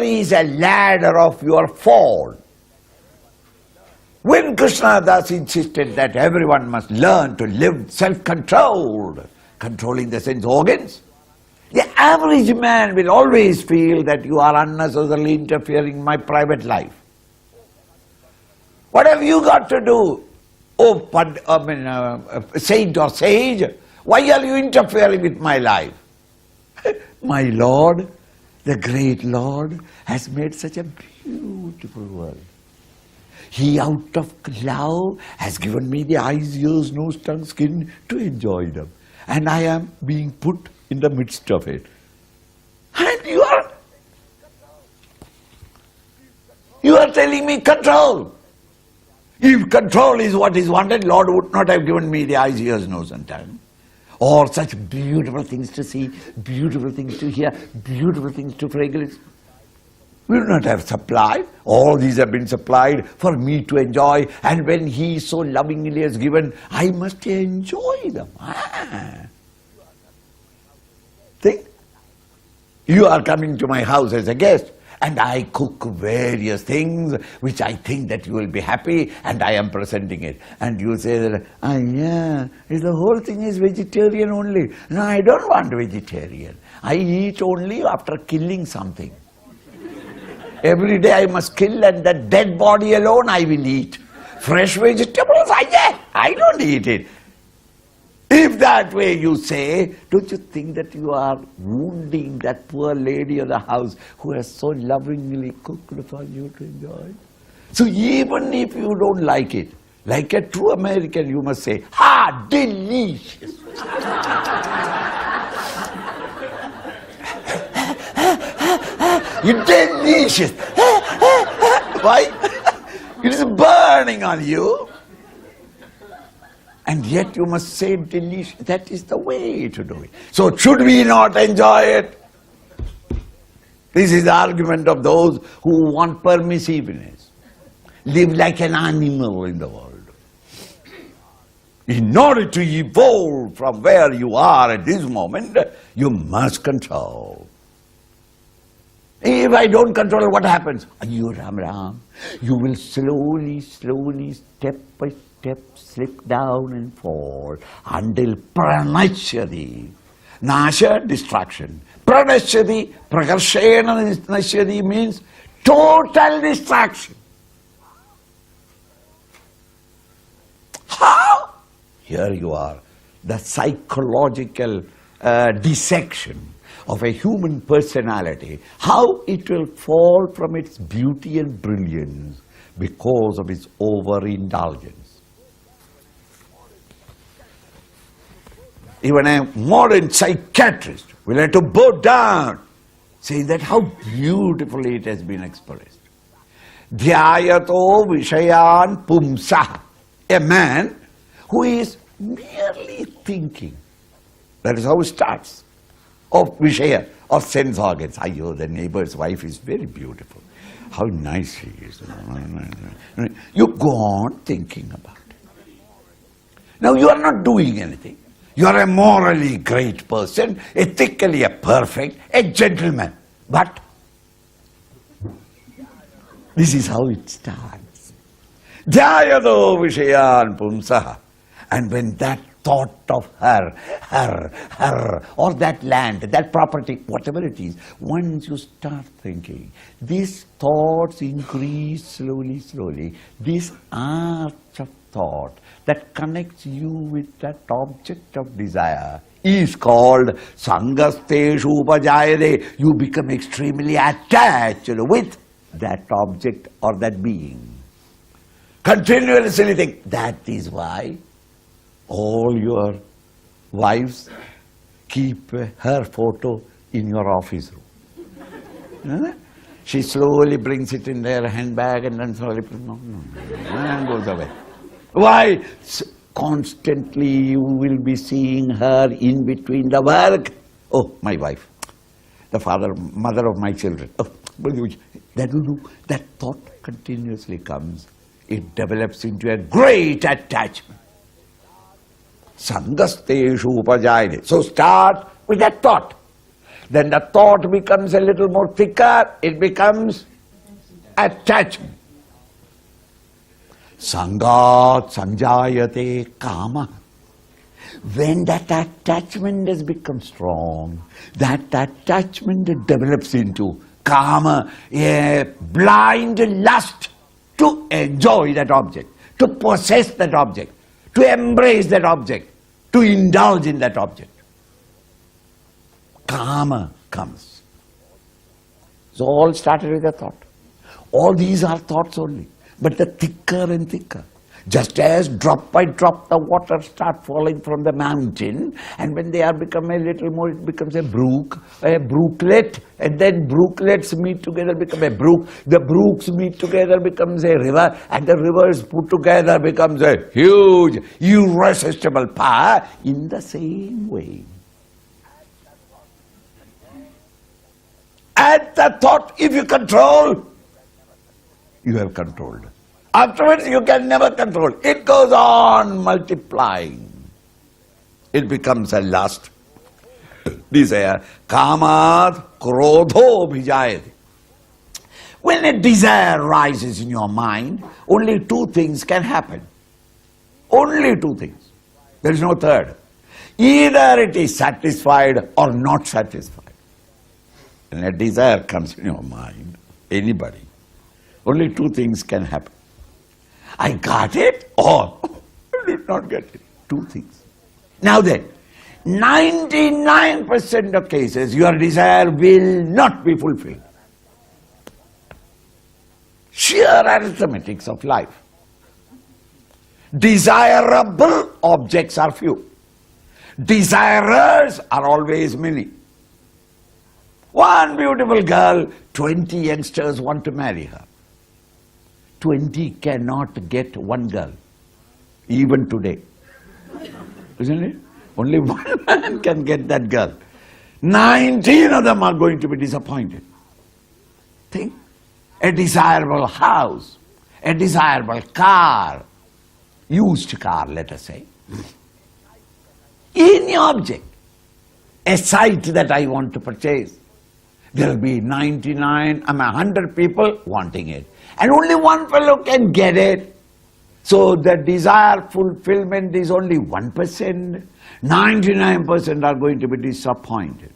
is a ladder of your fall. When Krishna thus insisted that everyone must learn to live self-controlled, controlling the sense organs, the average man will always feel that you are unnecessarily interfering in my private life. What have you got to do, saint or sage? Why are you interfering with my life? My Lord, the great Lord, has made such a beautiful world. He, out of love, has given me the eyes, ears, nose, tongue, skin to enjoy them. And I am being put in the midst of it. And you are telling me control. If control is what is wanted, Lord would not have given me the eyes, ears, nose and tongue. Or such beautiful things to see, beautiful things to hear, beautiful things to fragrance. We will not have supplied. All these have been supplied for me to enjoy, and when He so lovingly has given, I must enjoy them. Think, you are coming to my house as a guest, and I cook various things which I think that you will be happy, and I am presenting it. And you say that, yeah, the whole thing is vegetarian only. No, I don't want vegetarian. I eat only after killing something. Every day I must kill, and that dead body alone I will eat. Fresh vegetables, I don't eat it. If that way you say, don't you think that you are wounding that poor lady of the house who has so lovingly cooked for you to enjoy? So even if you don't like it, like a true American, you must say, delicious. You're delicious. Why? It is burning on you. And yet you must say delicious. That is the way to do it. So should we not enjoy it? This is the argument of those who want permissiveness. Live like an animal in the world. In order to evolve from where you are at this moment, you must control. If I don't control, what happens? You Ram Ram, you will slowly, step by step, slip down and fall until pranashyati. Nasha, destruction. Pranashyati, prakarshena nashyati means total destruction. How? Here you are, the psychological dissection of a human personality, how it will fall from its beauty and brilliance because of its overindulgence. Even a modern psychiatrist will have to bow down, saying that how beautifully it has been expressed. Dhyayato vishayan pumsah, a man who is merely thinking. That is how it starts. Of vishaya, of sense organs. Ayyo, the neighbor's wife is very beautiful. How nice she is. You go on thinking about it. Now you are not doing anything. You are a morally great person, ethically a perfect, a gentleman. But this is how it starts. Jayado vishayan pumsaha. And when that thought of her, or that land, that property, whatever it is, once you start thinking, these thoughts increase slowly. This arch of thought that connects you with that object of desire is called sangasteshu upajayade. You become extremely attached with that object or that being. Continuously think, that is why all your wives keep her photo in your office room. She slowly brings it in their handbag and then slowly and goes away. Why? Constantly you will be seeing her in between the work. Oh, my wife, the mother of my children. Oh, that thought continuously comes. It develops into a great attachment. Sangasteshu upajayade. So start with that thought. Then the thought becomes a little more thicker, it becomes attachment. Sangat sanjayate kama. When that attachment has become strong, that attachment develops into kama, a blind lust to enjoy that object, to possess that object, to embrace that object, to indulge in that object. Kama comes. So all started with a thought. All these are thoughts only, but the thicker and thicker. Just as drop by drop the water start falling from the mountain, and when they are become a little more, it becomes a brook, a brooklet, and then brooklets meet together become a brook. The brooks meet together becomes a river, and the rivers put together becomes a huge, irresistible power. In the same way, at the thought, if you control, you have controlled. Afterwards, you can never control. It goes on multiplying. It becomes a lust, desire. Kamat krodho bhijayati. When a desire rises in your mind, only two things can happen. Only two things. There is no third. Either it is satisfied or not satisfied. When a desire comes in your mind, anybody, only two things can happen. I got it or I did not get it. Two things. Now then, 99% of cases your desire will not be fulfilled. Sheer arithmetics of life. Desirable objects are few. Desirers are always many. One beautiful girl, 20 youngsters want to marry her. 20 cannot get one girl, even today. Isn't it? Only one man can get that girl. 19 of them are going to be disappointed. Think. A desirable house, a desirable car, used car, let us say. Any object, a site that I want to purchase, there will be 100 people wanting it. And only one fellow can get it. So the desire fulfillment is only 1%. 99% are going to be disappointed.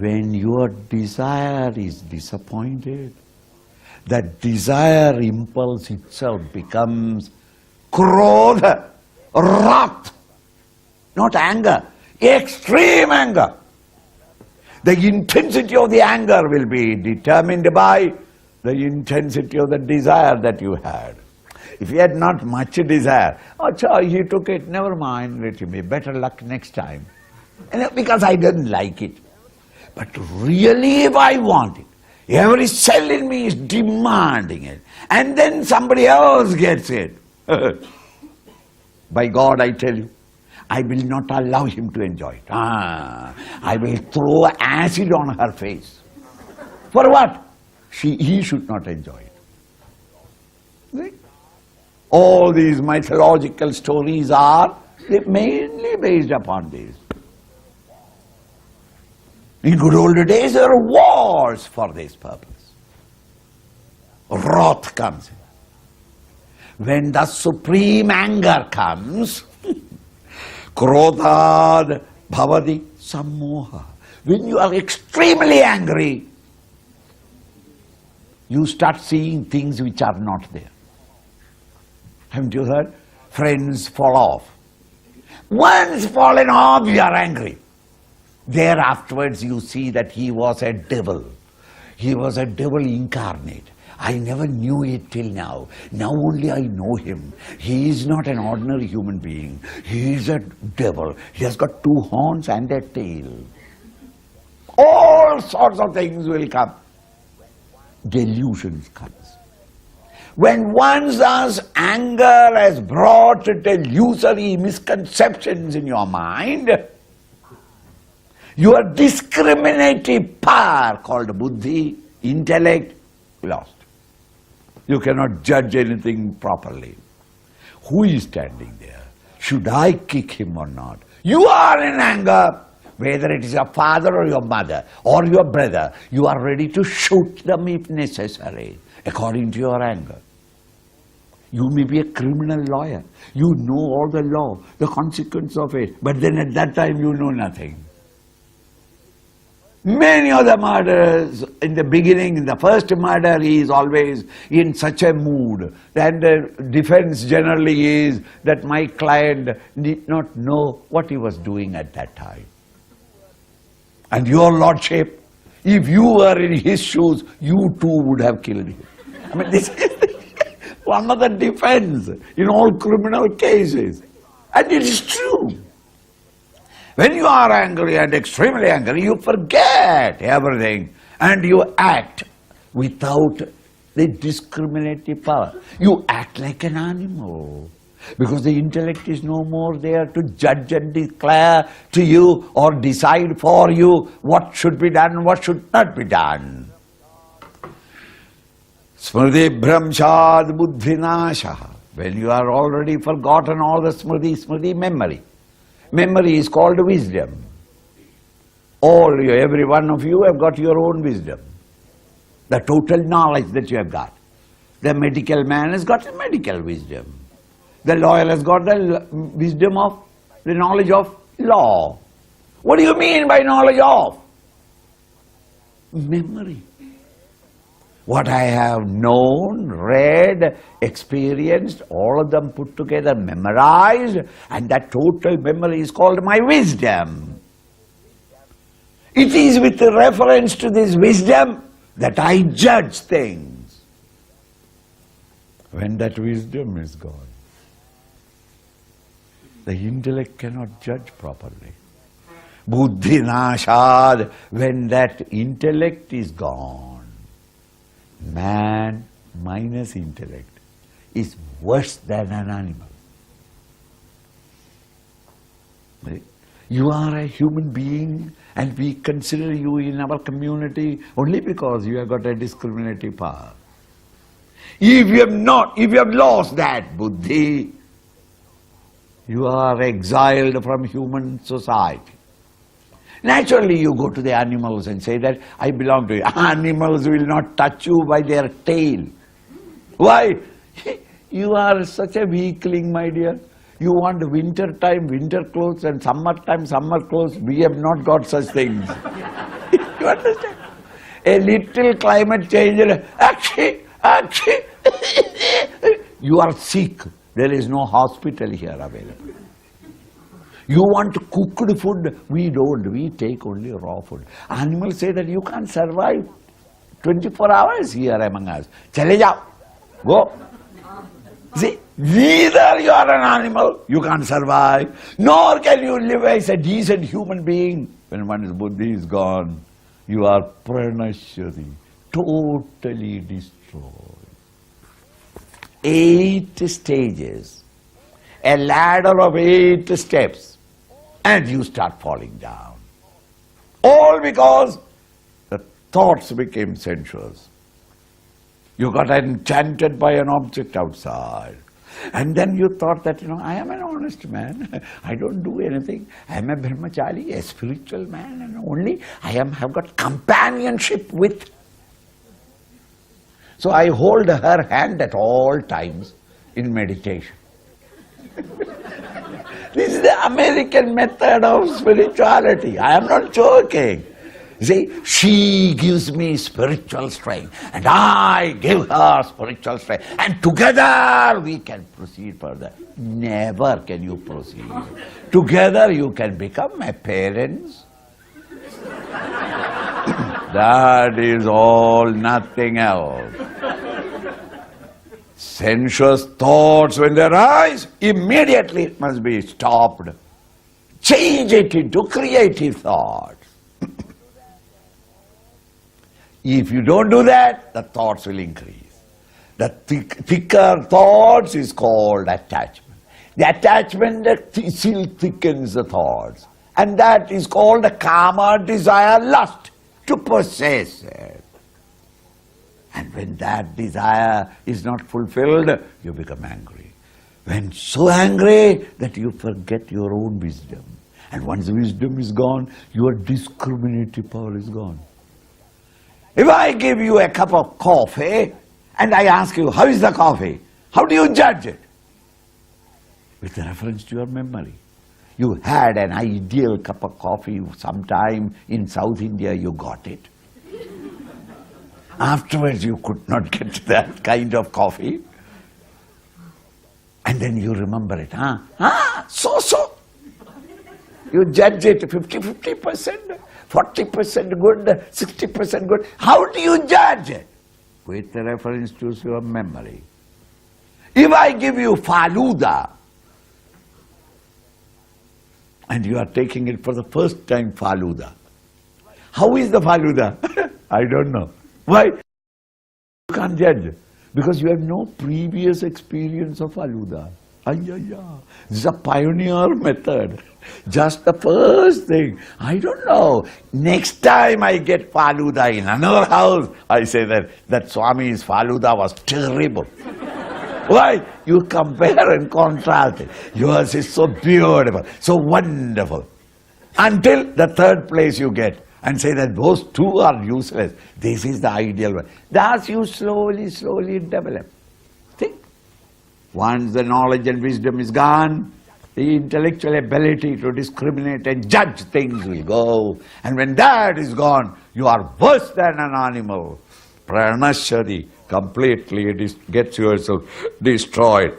When your desire is disappointed, that desire impulse itself becomes krodha, wrath, not anger, extreme anger. The intensity of the anger will be determined by the intensity of the desire that you had. If you had not much desire, he took it, never mind, let him be, better luck next time. And because I didn't like it. But really if I want it, every cell in me is demanding it, and then somebody else gets it. By God, I tell you, I will not allow him to enjoy it. I will throw acid on her face. For what? He should not enjoy it. Right? All these mythological stories are mainly based upon this. In good old days, there were wars for this purpose. Wrath comes in. When the supreme anger comes, krodhad bhavati sammoha. When you are extremely angry, you start seeing things which are not there. Haven't you heard? Friends fall off. Once fallen off, you are angry. There afterwards you see that he was a devil. He was a devil incarnate. I never knew it till now. Now only I know him. He is not an ordinary human being. He is a devil. He has got two horns and a tail. All sorts of things will come. Delusions comes. When one's anger has brought delusory misconceptions in your mind, your discriminative power called buddhi, intellect, lost. You cannot judge anything properly. Who is standing there? Should I kick him or not? You are in anger. whether it is your father or your mother or your brother, you are ready to shoot them if necessary, according to your anger. You may be a criminal lawyer. You know all the law, the consequence of it, but then at that time you know nothing. Many of the murderers, in the beginning, in the first murder, he is always in such a mood. And the defense generally is that my client did not know what he was doing at that time. And your lordship, if you were in his shoes, you too would have killed him. I mean, this is one of the defense in all criminal cases. And it is true. When you are angry and extremely angry, you forget everything and you act without the discriminative power. You act like an animal because the intellect is no more there to judge and declare to you or decide for you what should be done and what should not be done. Smriti Bhramshad Buddhinasha. When you are already forgotten all the Smriti memory. Memory is called wisdom. Every one of you have got your own wisdom. The total knowledge that you have got. The medical man has got the medical wisdom. The lawyer has got the wisdom of, the knowledge of law. What do you mean by knowledge of? Memory. What I have known, read, experienced, all of them put together, memorized, and that total memory is called my wisdom. It is with reference to this wisdom that I judge things. When that wisdom is gone, the intellect cannot judge properly. Buddhi nashad, when that intellect is gone, man minus intellect is worse than an animal. You are a human being and we consider you in our community only because you have got a discriminative power. If you have lost that buddhi, you are exiled from human society. Naturally, you go to the animals and say that I belong to you. Animals will not touch you by their tail. Why? You are such a weakling, my dear. You want winter time, winter clothes, and summer time, summer clothes. We have not got such things. You understand? A little climate change, actually, you are sick. There is no hospital here available. You want cooked food? We don't. We take only raw food. Animals say that you can't survive 24 hours here among us. Chale jao. Go. See, neither you are an animal, you can't survive, nor can you live as a decent human being. When one's buddhi is gone, you are pranashari, totally destroyed. 8 stages, a ladder of 8 steps. And you start falling down. All because the thoughts became sensuous. You got enchanted by an object outside. And then you thought that, I am an honest man. I don't do anything. I am a brahmachari, a spiritual man, and only I have got companionship with. So I hold her hand at all times in meditation. This is the American method of spirituality. I am not joking. See, she gives me spiritual strength and I give her spiritual strength. And together we can proceed further. Never can you proceed. Together you can become my parents. That is all, nothing else. Sensuous thoughts, when they arise, immediately it must be stopped. Change it into creative thoughts. If you don't do that, the thoughts will increase. The thicker thoughts is called attachment. The attachment that still thickens the thoughts. And that is called the kama, desire, lust, to possess it. And when that desire is not fulfilled, you become angry. When so angry that you forget your own wisdom And once wisdom is gone, your discriminative power is gone. If I give you a cup of coffee and I ask you, how is the coffee? How do you judge it? With reference to your memory. You had an ideal cup of coffee sometime in South India, you got it. Afterwards you could not get that kind of coffee. And then you remember it, so. You judge it 50%, 40% good, 60% good. How do you judge it? With reference to your memory. If I give you Faluda, and you are taking it for the first time, Faluda. How is the Faluda? I don't know. Why? You can't judge. Because you have no previous experience of Faluda. This is a pioneer method. Just the first thing. I don't know. Next time I get Faluda in another house, I say that Swami's Faluda was terrible. Why? You compare and contrast it. Yours is so beautiful, so wonderful. Until the third place you get and say that those two are useless. This is the ideal one. Thus you slowly develop. Think. Once the knowledge and wisdom is gone, the intellectual ability to discriminate and judge things will go. And when that is gone, you are worse than an animal. Pranashari, completely gets yourself destroyed.